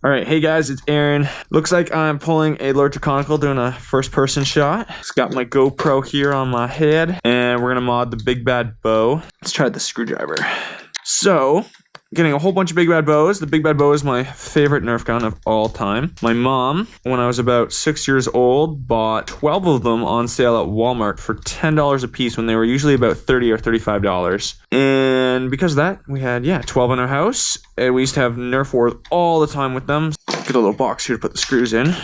All right, hey guys, it's Aaron. Looks like I'm pulling a larger conical, doing a first-person shot. It's got my GoPro here on my head, and we're gonna mod the Big Bad Bow. Let's try the screwdriver. So, getting a whole bunch of Big Bad Bows. The Big Bad Bow is my favorite Nerf gun of all time. My mom, when I was about 6 years old, bought 12 of them on sale at Walmart for $10 a piece when they were usually about $30 or $35. And because of that, we had, 12 in our house. And we used to have Nerf wars all the time with them. Get a little box here to put the screws in.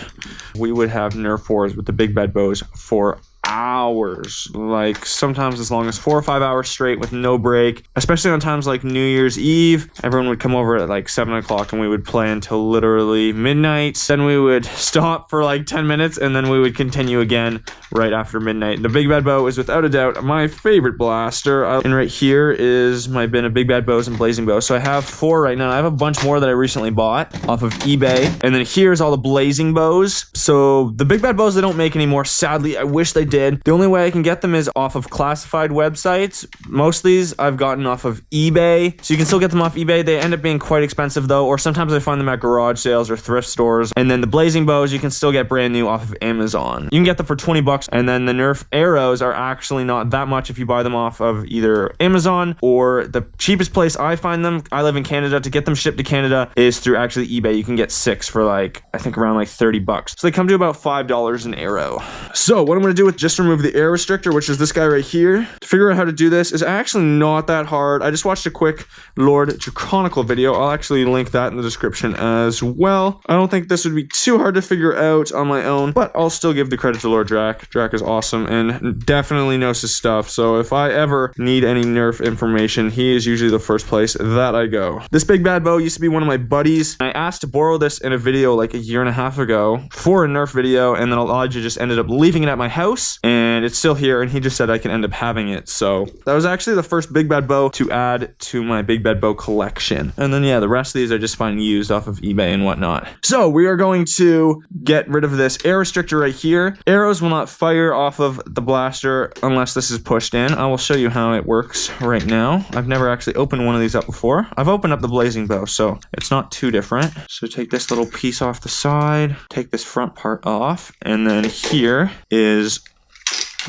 We would have Nerf wars with the Big Bad Bows for hours, like sometimes as long as 4 or 5 hours straight with no break, especially on times like New Year's Eve. Everyone would come over at like 7 o'clock and we would play until literally midnight. Then we would stop for like 10 minutes and then we would continue again right after midnight. The Big Bad Bow is without a doubt my favorite blaster. And right here is my bin of Big Bad Bows and Blazin Bows. So I have 4 right now. I have a bunch more that I recently bought off of eBay. And then here's all the Blazin Bows. So the Big Bad Bows they don't make anymore. Sadly, I wish they did. The only way I can get them is off of classified websites. Most of these I've gotten off of eBay. So you can still get them off eBay. They end up being quite expensive though, or sometimes I find them at garage sales or thrift stores. And then the Blazin Bows you can still get brand new off of Amazon. You can get them for 20 bucks. And then the Nerf arrows are actually not that much if you buy them off of either Amazon or the cheapest place I find them. I live in Canada. To get them shipped to Canada is through actually eBay. You can get 6 for like, I think around like 30 bucks. So they come to about $5 an arrow. So what I'm going to do with just remove the air restrictor, which is this guy right here. To figure out how to do this is actually not that hard. I just watched a quick Lord Draconical video. I'll actually link that in the description as well. I don't think this would be too hard to figure out on my own, but I'll still give the credit to Lord Drac. Drac is awesome and definitely knows his stuff. So if I ever need any Nerf information, he is usually the first place that I go. This Big Bad Bow used to be one of my buddies. I asked to borrow this in a video like a year and a half ago for a Nerf video, and then Elijah just ended up leaving it at my house, and it's still here, and he just said I can end up having it. So that was actually the first Big Bad Bow to add to my Big Bad Bow collection. And then the rest of these I just find used off of eBay and whatnot. So we are going to get rid of this air restrictor right here. Arrows will not fire off of the blaster unless this is pushed in. I will show you how it works right now. I've never actually opened one of these up before. I've opened up the Blazin Bow, so it's not too different. So take this little piece off the side, take this front part off, and then here is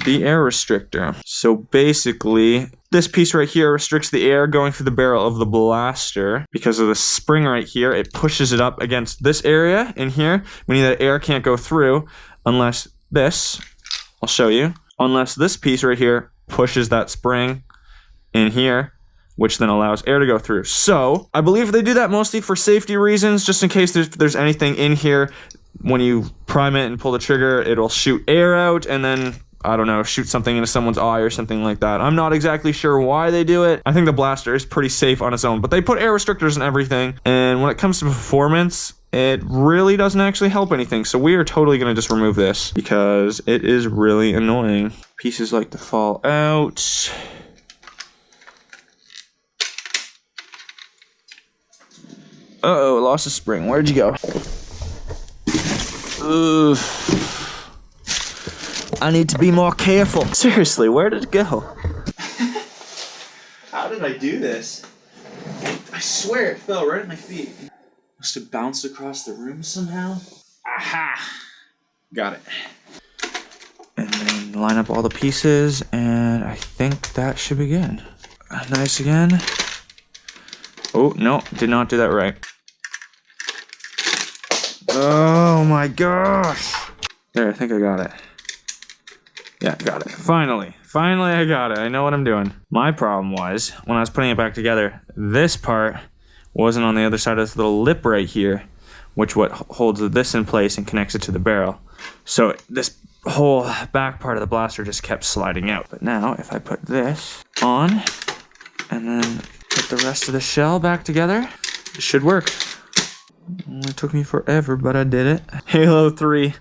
the air restrictor. So basically, this piece right here restricts the air going through the barrel of the blaster. Because of the spring right here, it pushes it up against this area in here, meaning that air can't go through unless this, I'll show you, unless this piece right here pushes that spring in here, which then allows air to go through. So I believe they do that mostly for safety reasons, just in case there's anything in here. When you prime it and pull the trigger, it'll shoot air out and then, I don't know, shoot something into someone's eye or something like that. I'm not exactly sure why they do it. I think the blaster is pretty safe on its own, but they put air restrictors in everything. And when it comes to performance, it really doesn't actually help anything. So we are totally going to just remove this because it is really annoying. Pieces like to fall out. Uh-oh, lost a spring. Where'd you go? Ugh. I need to be more careful. Seriously, where did it go? How did I do this? I swear it fell right at my feet. Must have bounced across the room somehow. Aha! Got it. And then line up all the pieces, and I think that should be good. Nice again. Oh, no, did not do that right. Oh my gosh. There, I think I got it. Yeah, got it. Finally I got it. I know what I'm doing. My problem was, when I was putting it back together, this part wasn't on the other side of this little lip right here, which what holds this in place and connects it to the barrel. So this whole back part of the blaster just kept sliding out. But now, if I put this on, and then put the rest of the shell back together, it should work. It took me forever, but I did it. Halo 3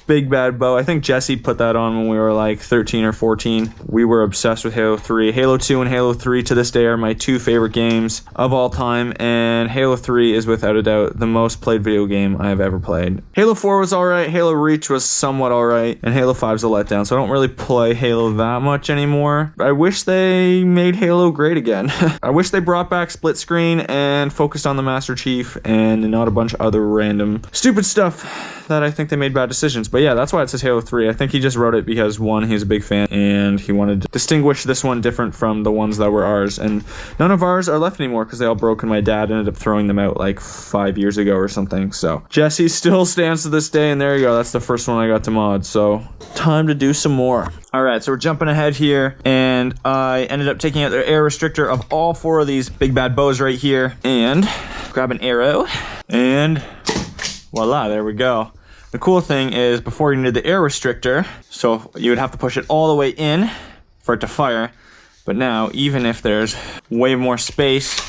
big bad bow. I think Jesse put that on when we were like 13 or 14. We were obsessed with Halo 3. Halo 2 and Halo 3 to this day are my 2 favorite games of all time, and Halo 3 is without a doubt the most played video game I have ever played. Halo 4 was alright, Halo Reach was somewhat alright, and Halo 5 is a letdown, so I don't really play Halo that much anymore. I wish they made Halo great again. I wish they brought back split screen and focused on the Master Chief and not a bunch of other random stupid stuff that I think they made bad decisions. But yeah, that's why it says Halo 3. I think he just wrote it because, one, he's a big fan and he wanted to distinguish this one different from the ones that were ours. And none of ours are left anymore because they all broke and my dad ended up throwing them out like 5 years ago or something. So Jesse still stands to this day, and there you go. That's the first one I got to mod. So time to do some more. Alright, so we're jumping ahead here, and I ended up taking out the air restrictor of all 4 of these big bad bows right here, and grab an arrow, and voila, there we go. The cool thing is, before you needed the air restrictor, so you would have to push it all the way in for it to fire, but now, even if there's way more space,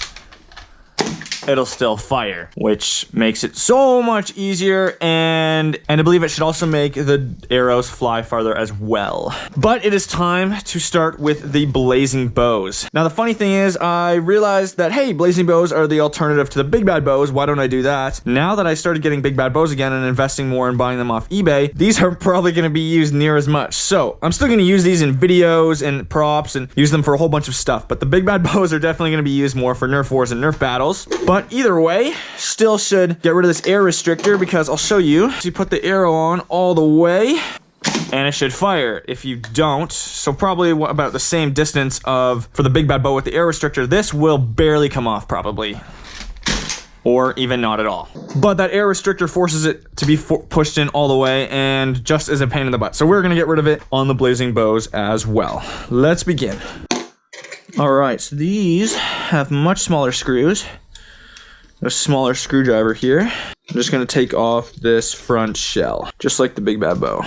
it'll still fire, which makes it so much easier, and I believe it should also make the arrows fly farther as well. But it is time to start with the blazing bows. Now the funny thing is, I realized that, hey, blazing bows are the alternative to the big bad bows. Why don't I do that? Now that I started getting big bad bows again and investing more and buying them off eBay, these are probably going to be used near as much. So I'm still going to use these in videos and props and use them for a whole bunch of stuff, but the big bad bows are definitely going to be used more for Nerf wars and Nerf battles. But either way, still should get rid of this air restrictor, because I'll show you. So you put the arrow on all the way, and it should fire. If you don't, so probably about the same distance of for the big bad bow with the air restrictor, this will barely come off probably, or even not at all. But that air restrictor forces it to be pushed in all the way, and just is a pain in the butt. So we're gonna get rid of it on the blazing bows as well. Let's begin. All right, so these have much smaller screws. A smaller screwdriver here. I'm just going to take off this front shell, just like the big bad bow.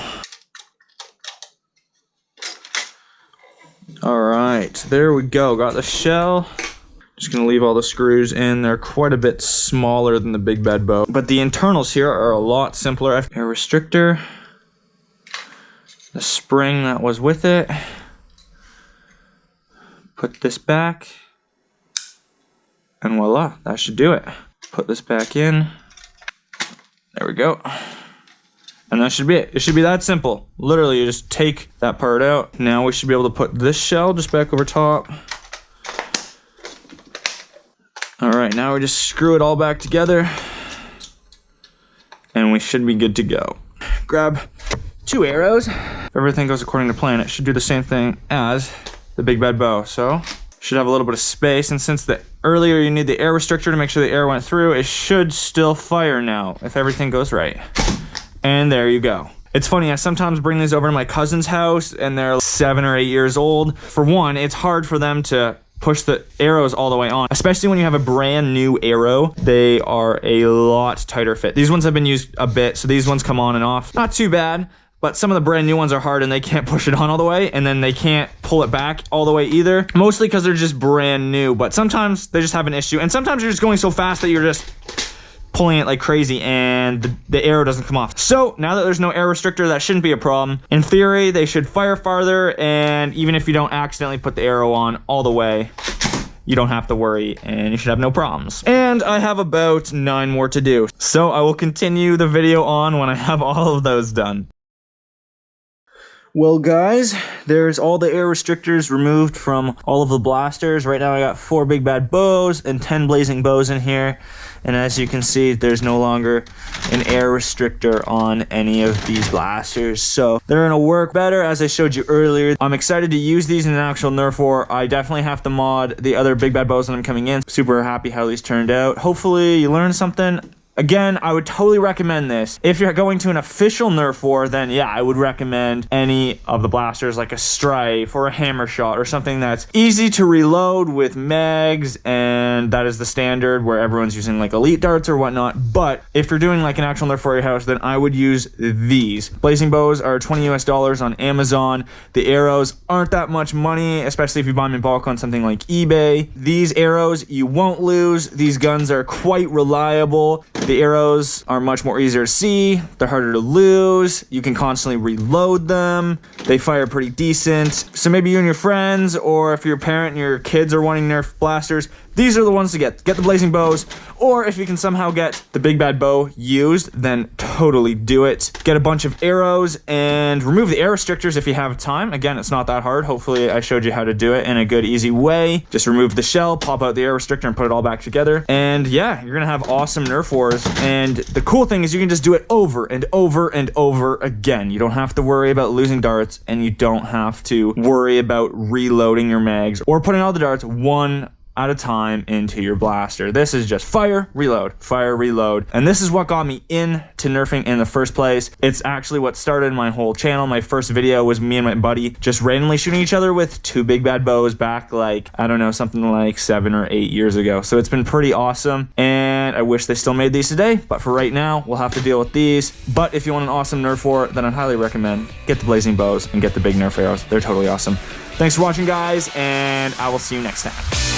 Alright, there we go. Got the shell. Just going to leave all the screws in. They're quite a bit smaller than the big bad bow, but the internals here are a lot simpler. Air restrictor, the spring that was with it. Put this back, and voila, that should do it. Put this back in. There we go. And that should be it. It should be that simple. Literally, you just take that part out. Now we should be able to put this shell just back over top. Alright, now we just screw it all back together, and we should be good to go. Grab 2 arrows. If everything goes according to plan, it should do the same thing as the big bad bow. So should have a little bit of space, and since the earlier you need the air restrictor to make sure the air went through, it should still fire now if everything goes right. And there you go. It's funny, I sometimes bring these over to my cousin's house and they're 7 or 8 years old. For one, it's hard for them to push the arrows all the way on, especially when you have a brand new arrow. They are a lot tighter fit. These ones have been used a bit, so these ones come on and off. Not too bad. But some of the brand new ones are hard and they can't push it on all the way, and then they can't pull it back all the way either. Mostly because they're just brand new, but sometimes they just have an issue. And sometimes you're just going so fast that you're just pulling it like crazy and the arrow doesn't come off. So now that there's no air restrictor, that shouldn't be a problem. In theory, they should fire farther, and even if you don't accidentally put the arrow on all the way, you don't have to worry and you should have no problems. And I have about 9 more to do. So I will continue the video on when I have all of those done. Well guys, there's all the air restrictors removed from all of the blasters. Right now I got 4 big bad bows and 10 blazing bows in here. And as you can see, there's no longer an air restrictor on any of these blasters. So they're gonna work better, as I showed you earlier. I'm excited to use these in an actual Nerf war. I definitely have to mod the other big bad bows that I'm coming in. Super happy how these turned out. Hopefully you learned something. Again, I would totally recommend this. If you're going to an official Nerf war, then yeah, I would recommend any of the blasters like a Strife or a Hammer Shot or something that's easy to reload with mags, and that is the standard where everyone's using like elite darts or whatnot. But if you're doing like an actual Nerf war at your house, then I would use these. Blazing bows are $20 US on Amazon. The arrows aren't that much money, especially if you buy them in bulk on something like eBay. These arrows you won't lose. These guns are quite reliable. The arrows are much more easier to see. They're harder to lose. You can constantly reload them. They fire pretty decent. So maybe you and your friends, or if you're a parent and your kids are wanting Nerf blasters, these are the ones to get. Get the blazing bows, or if you can somehow get the big bad bow used, then totally do it. Get a bunch of arrows and remove the air restrictors if you have time. Again, it's not that hard. Hopefully I showed you how to do it in a good, easy way. Just remove the shell, pop out the air restrictor, and put it all back together. And yeah, you're gonna have awesome Nerf wars. And the cool thing is you can just do it over and over and over again. You don't have to worry about losing darts, and you don't have to worry about reloading your mags or putting all the darts one at a time into your blaster. This is just fire, reload, and this is what got me into nerfing in the first place. It's actually what started my whole channel. My first video was me and my buddy just randomly shooting each other with 2 big bad bows back, like, I don't know, something like 7 or 8 years ago. So it's been pretty awesome, and I wish they still made these today, but for right now we'll have to deal with these. But if you want an awesome Nerf war, then I'd highly recommend get the blazing bows and get the big Nerf arrows. They're totally awesome. Thanks for watching, guys, and I will see you next time.